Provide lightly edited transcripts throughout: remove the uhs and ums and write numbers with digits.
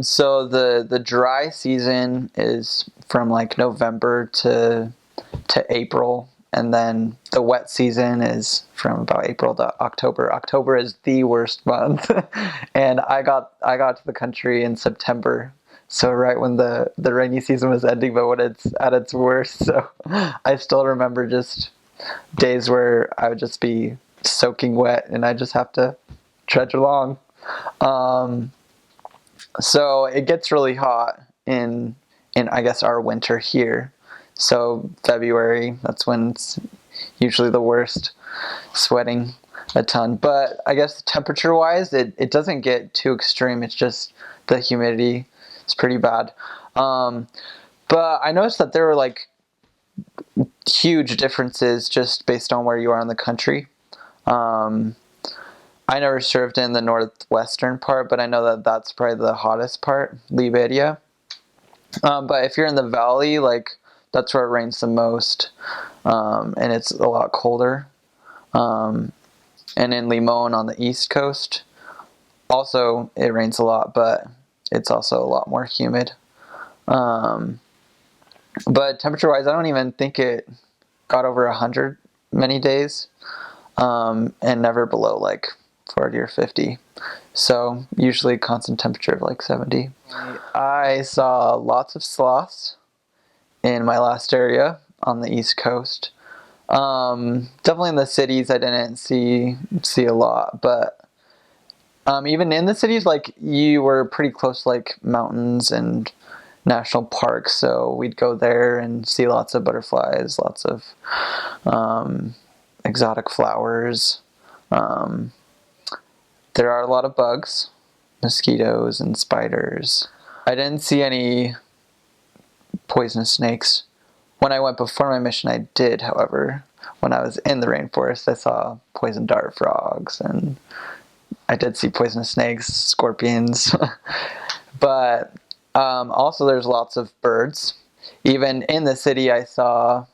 So the dry season is from like November to April, and then the wet season is from about April to October. October is the worst month, and I got to the country in September, so right when the rainy season was ending, but when it's at its worst. So I still remember just days where I would just be soaking wet, and I just have to trudge along. Um, so it gets really hot in I guess our winter here. So February, that's when it's usually the worst, sweating a ton. But I guess temperature wise, it doesn't get too extreme. It's just the humidity is pretty bad. Um, but I noticed that there were like huge differences just based on where you are in the country. Um, I never served in the northwestern part, but I know that that's probably the hottest part, Liberia. But if you're in the valley, like that's where it rains the most, and it's a lot colder. Um, and in Limon on the east coast, also it rains a lot, but it's also a lot more humid. Um, but temperature-wise, I don't even think it got over 100 many days, and never below like 40 or 50. So usually constant temperature of like 70. I saw lots of sloths in my last area on the East Coast. Definitely in the cities, I didn't see a lot, but even in the cities, like you were pretty close, to, like mountains and national parks. So we'd go there and see lots of butterflies, lots of exotic flowers. Um, there are a lot of bugs, mosquitoes and spiders. I didn't see any poisonous snakes. When I went before my mission, I did, however. When I was in the rainforest, I saw poison dart frogs, and I did see poisonous snakes, scorpions. But also, there's lots of birds. Even in the city, I saw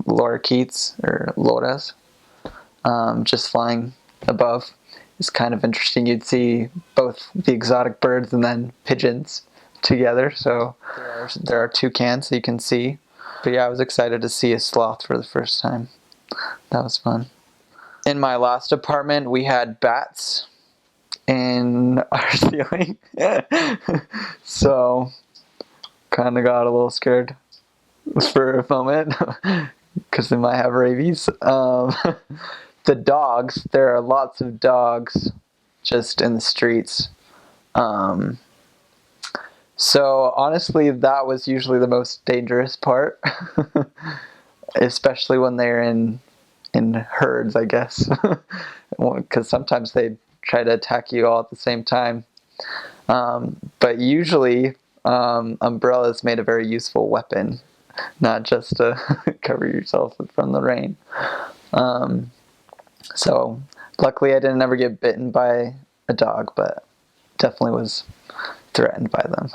lorikeets, or loras, just flying above. It's kind of interesting. You'd see both the exotic birds and then pigeons together. So there are toucans you can see. But yeah, I was excited to see a sloth for the first time. That was fun. In my last apartment, we had bats in our ceiling. So kind of got a little scared for a moment because they might have rabies. The dogs, there are lots of dogs just in the streets. Um, so honestly, that was usually the most dangerous part, especially when they're in herds, I guess, because sometimes they try to attack you all at the same time. But usually, umbrellas made a very useful weapon, not just to cover yourself from the rain. Um, so luckily, I didn't ever get bitten by a dog, but definitely was threatened by them.